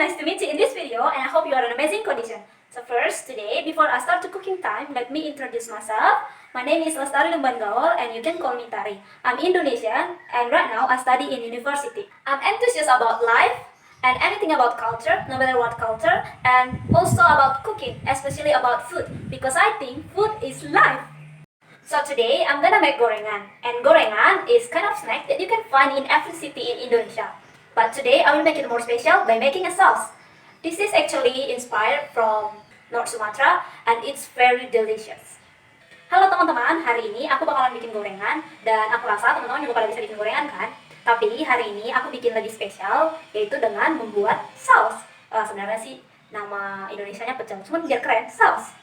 nice to meet you in this video and I hope you are in amazing condition. So first, today, before I start the cooking time, let me introduce myself. My name is Lestari Lumbangaol and you can call me Tari. I'm Indonesian and right now I study in university. I'm enthusiastic about life and anything about culture, no matter what culture, and also about cooking, especially about food, because I think food is life. So today, I'm gonna make gorengan. And gorengan is kind of snack that you can find in every city in Indonesia. But today, I will make it more special by making a sauce. This is actually inspired from North Sumatera and it's very delicious. Halo teman-teman, hari ini aku bakalan bikin gorengan. Dan aku rasa teman-teman juga pada bisa bikin gorengan kan? Tapi hari ini aku bikin lebih spesial, yaitu dengan membuat saus. Sebenarnya sih nama Indonesianya pecel, cuman biar keren, saus.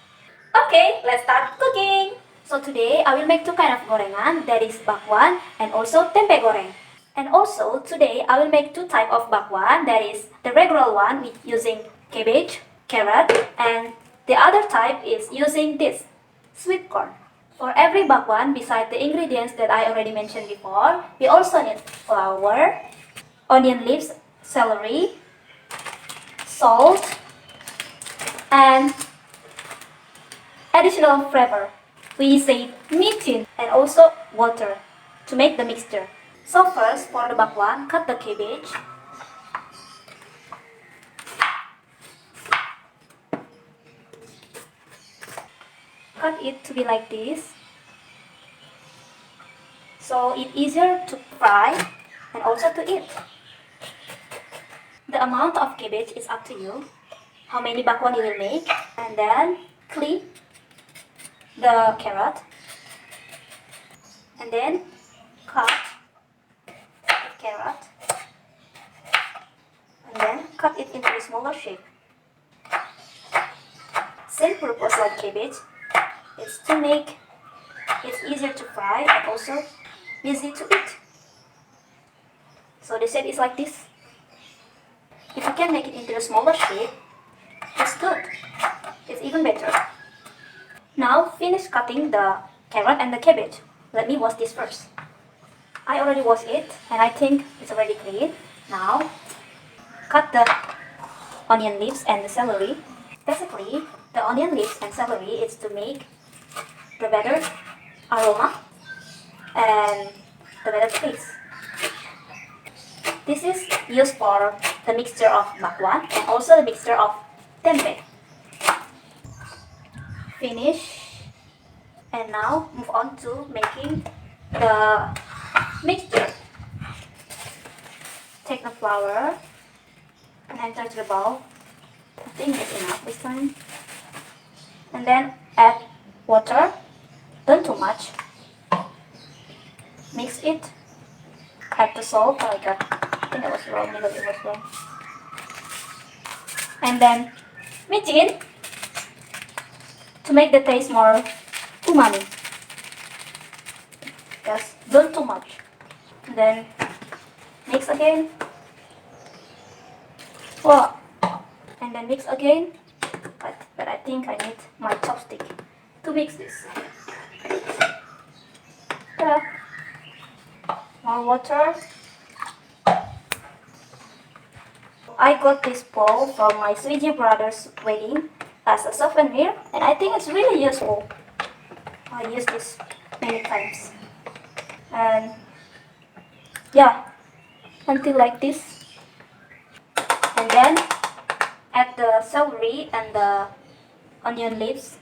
Okay, let's start cooking! So today I will make two kind of gorengan, that is bakwan and also tempe goreng. And also today I will make two type of bakwan, that is the regular one with using cabbage, carrot, and the other type is using this, sweet corn. For every bakwan, beside the ingredients that I already mentioned before, we also need flour, onion leaves, celery, salt, and additional flavor. We say Medan and also water to make the mixture. So first, for the bakwan, cut the cabbage. Cut it to be like this. So it's easier to fry and also to eat. The amount of cabbage is up to you. How many bakwan you will make. And then clean the carrot and then cut the carrot and then cut it into a smaller shape. Same purpose like cabbage, it's to make it easier to fry and also easy to eat. So the shape is like this. If you can make it into a smaller shape, it's good, it's even better. Now finish cutting the carrot and the cabbage. Let me wash this first. I already washed it and I think it's already clean. Now cut the onion leaves and the celery. Basically, the onion leaves and celery is to make the better aroma and the better taste. This is used for the mixture of bakwan and also the mixture of tempe. Finish, and now move on to making the mixture. Take the flour and enter to the bowl. I think it's enough this time. And then add water, don't too much. Mix it. Add the salt. Oh my god, I think that was wrong because it was wrong. And then mix it to make the taste more umami. Yes, don't too much. And then mix again. Wow. And then mix again. But I think I need my chopstick to mix this. Yeah. More water. I got this bowl from my Swiji brother's wedding as a souvenir, and I think it's really useful. I use this many times. And yeah, until like this. And then add the celery and the onion leaves.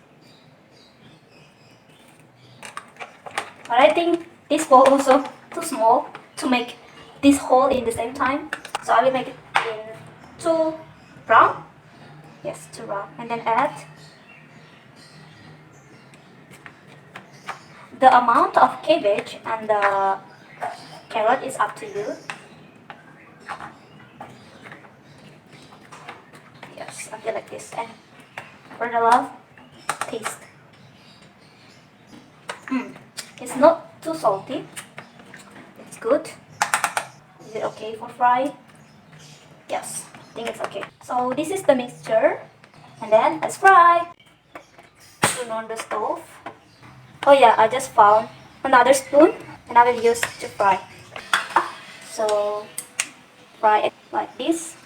But I think this bowl also too small to make this whole in the same time. So I will make it in 2 rounds. Yes, 2 rounds. And then add the amount of cabbage and the carrot is up to you. Yes, I feel like this. And for the love, taste. It's not too salty. It's good. Is it okay for fry? Yes, I think it's okay. So this is the mixture. And then let's fry. Turn on the stove. Oh yeah, I just found another spoon and I will use to fry. So fry it like this.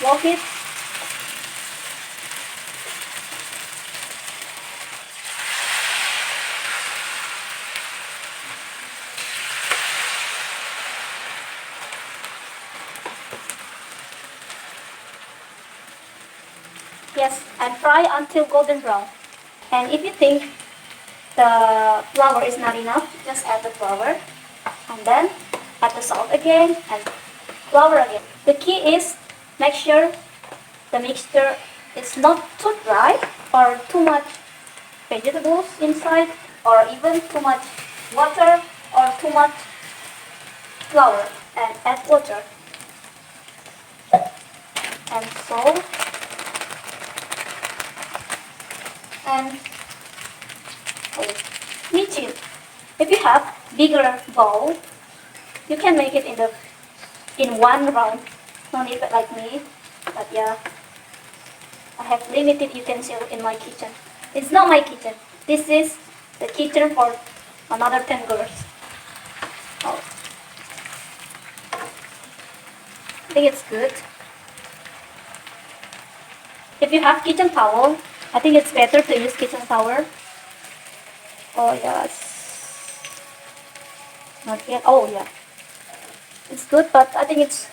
low heat. Yes, and fry until golden brown. And if you think the flour is not enough, just add the flour and then add the salt again and flour again. The key is make sure the mixture is not too dry or too much vegetables inside or even too much water or too much flour, and add water and salt and micin. If you have bigger bowl, you can make it in one round. No need like me, but yeah, I have limited utensils in my kitchen. It's not my kitchen. This is the kitchen for another 10 girls. Oh. I think it's good. If you have kitchen towel, I think it's better to use kitchen towel. Oh yes. Not yet. Oh yeah. It's good, but I think it's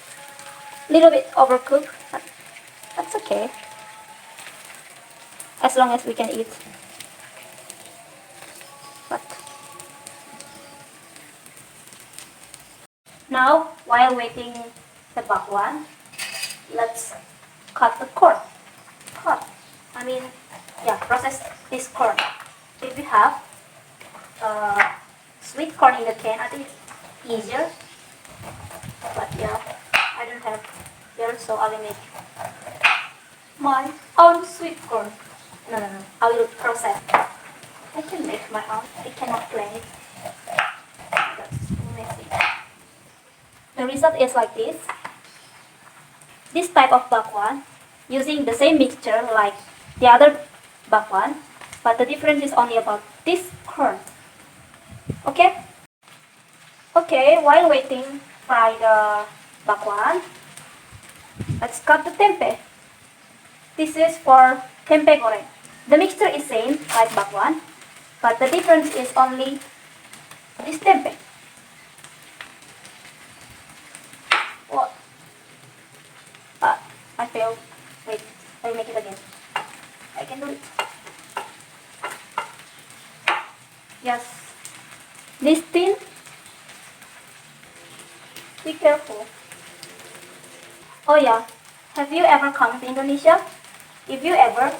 a little bit overcooked. But that's okay. As long as we can eat. But now, while waiting the bakwan, let's cut the corn. Process this corn. If you have sweet corn in the can, I think it's easier. But yeah, I don't have here, so I will make my own sweet corn. No. I will process. I can make my own. I cannot blend it. That's messy. The result is like this. This type of bakwan, using the same mixture like the other bakwan, but the difference is only about this corn. Okay? Okay, while waiting, fry the bakwan. Let's cut the tempeh. This is for tempeh goreng. The mixture is same like bakwan, but the difference is only this tempeh. What? I failed. Wait, I'll make it again. I can do it. Yes. This tin. Be careful. Oh yeah. Have you ever come to Indonesia? If you ever,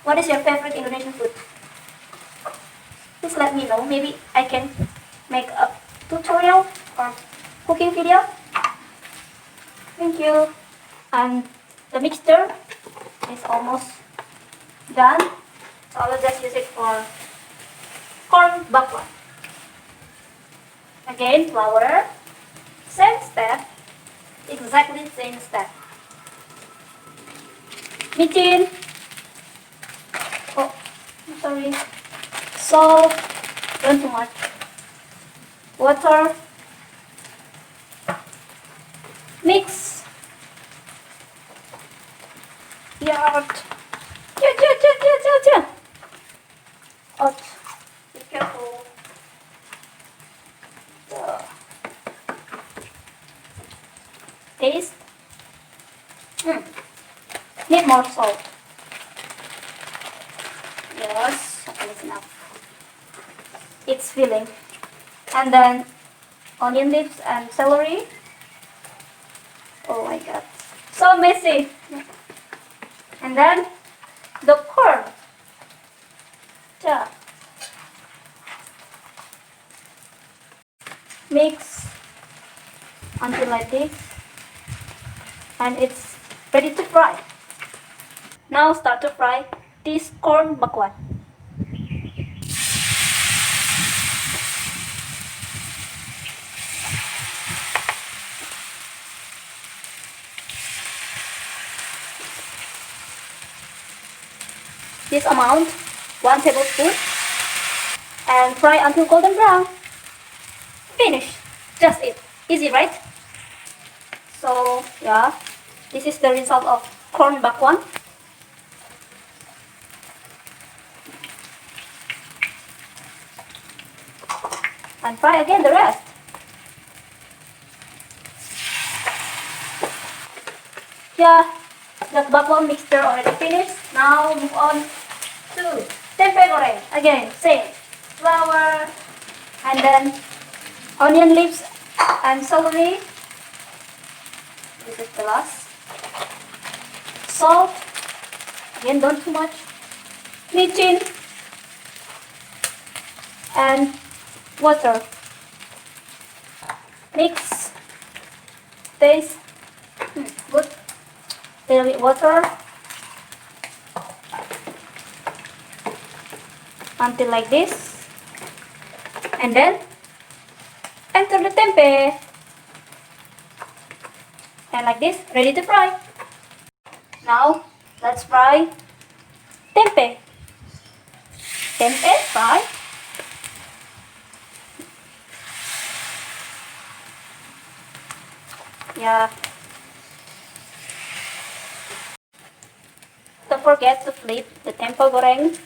what is your favorite Indonesian food? Please let me know. Maybe I can make a tutorial or cooking video. Thank you. And the mixture is almost done. So I will just use it for corn bakwan. Again, flour. Same step. Exactly same step. Micin. Oh, sorry. Salt. Don't too much. Water. Mix. Yogurt. Oh, be careful. Taste. Need more salt. Yes, that's enough. It's filling. And then onion leaves and celery. Oh my god. So messy. And then the corn. Mix until like this. And it's ready to fry. Now start to fry this corn bakwan. This amount, 1 tablespoon, and fry until golden brown. Finish. Just it. Easy, right? So yeah, this is the result of corn bakwan. And fry again the rest. Yeah, the bakwan mixture already finished. Now move on to tempe goreng. Again, same. Flour, and then onion leaves and celery. This is the last. Salt. Again, don't too much. Micin. And water. Mix. Taste. Good. Little bit water. Until like this. And then enter the tempe. And like this, ready to fry. Now, let's fry tempe. Tempe, fry. Yeah. Don't forget to flip the tempe goreng.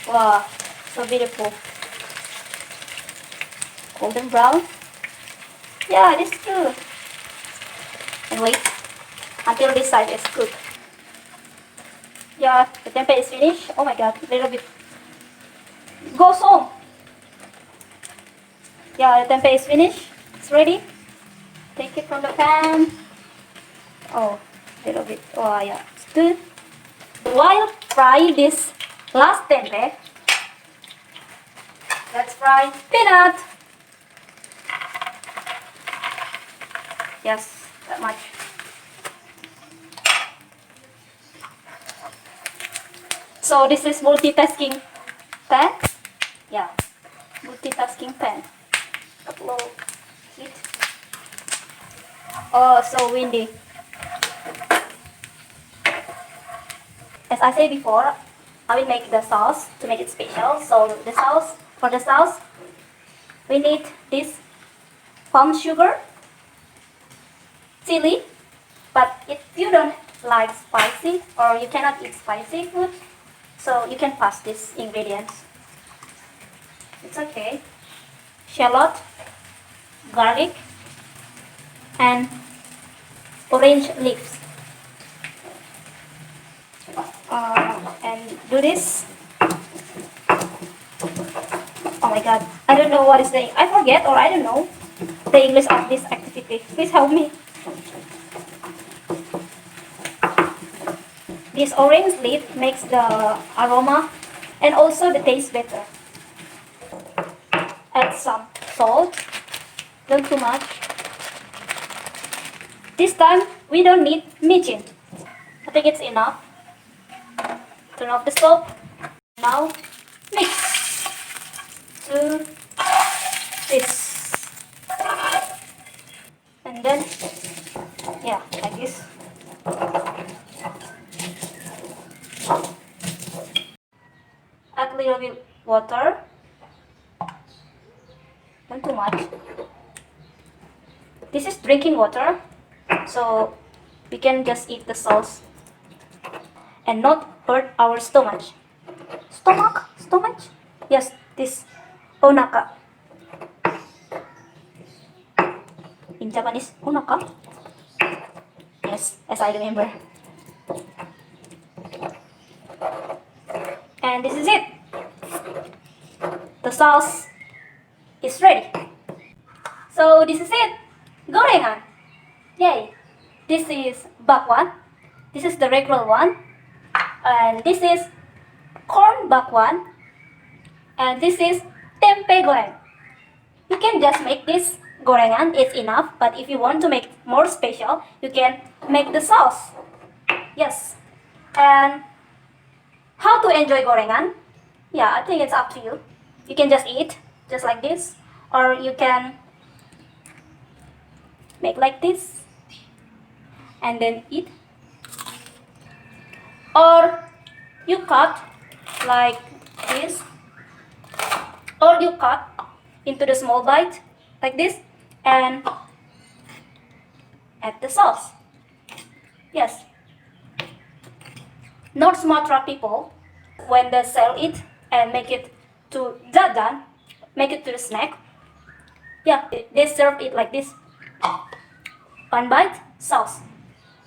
Wow, so beautiful. Golden brown. Yeah, this is good. And wait until this side is cooked. Yeah, the tempeh is finished. Oh my god, a little bit gosong. Yeah, the tempeh is finished. It's ready. Take it from the pan. Oh, a little bit. Oh yeah, it's good. While frying this last tempeh, let's fry peanut. Yes, that much. So this is multitasking pan. Yeah, multitasking pan. Low heat. Oh, so windy. As I said before, I will make the sauce to make it special. So the sauce, for the sauce, we need this palm sugar, chili. But if you don't like spicy or you cannot eat spicy food, so you can pass these ingredients. It's okay. Shallot, garlic, and orange leaves. And do this. Oh my god, I don't know what is the, I forget or I don't know the English of this activity. Please help me. This orange leaf makes the aroma and also the taste better. Add some salt, not too much. This time we don't need micin. I think it's enough. Turn off the stove. Now mix to this. And then, yeah, like this. Add a little bit water. Not too much. This is drinking water, so we can just eat the sauce and not hurt our stomach. Stomach? Yes, this onaka. In Japanese, onaka. Yes, as I remember. And this is it. The sauce is ready. So this is it. Gorengan. Yay. This is bakwan. This is the regular one. And this is corn bakwan. And this is tempe goreng. You can just make this gorengan, it's enough. But if you want to make more special, you can make the sauce. Yes. And how to enjoy gorengan? Yeah, I think it's up to you. You can just eat, just like this. Or you can make like this and then eat. Or you cut like this. Or you cut into the small bite like this and add the sauce. Yes. North Sumatra people, when they sell it and make it to jajan, make it to the snack, yeah, they serve it like this. One bite, sauce.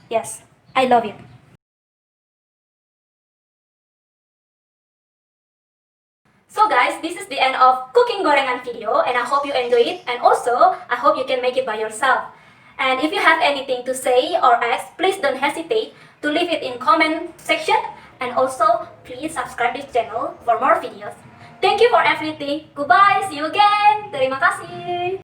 Yes, I love it. So guys, this is the end of cooking gorengan video and I hope you enjoy it and also I hope you can make it by yourself. And if you have anything to say or ask, please don't hesitate to leave it in comment section and also please subscribe this channel for more videos. Thank you for everything. Goodbye, see you again. Terima kasih.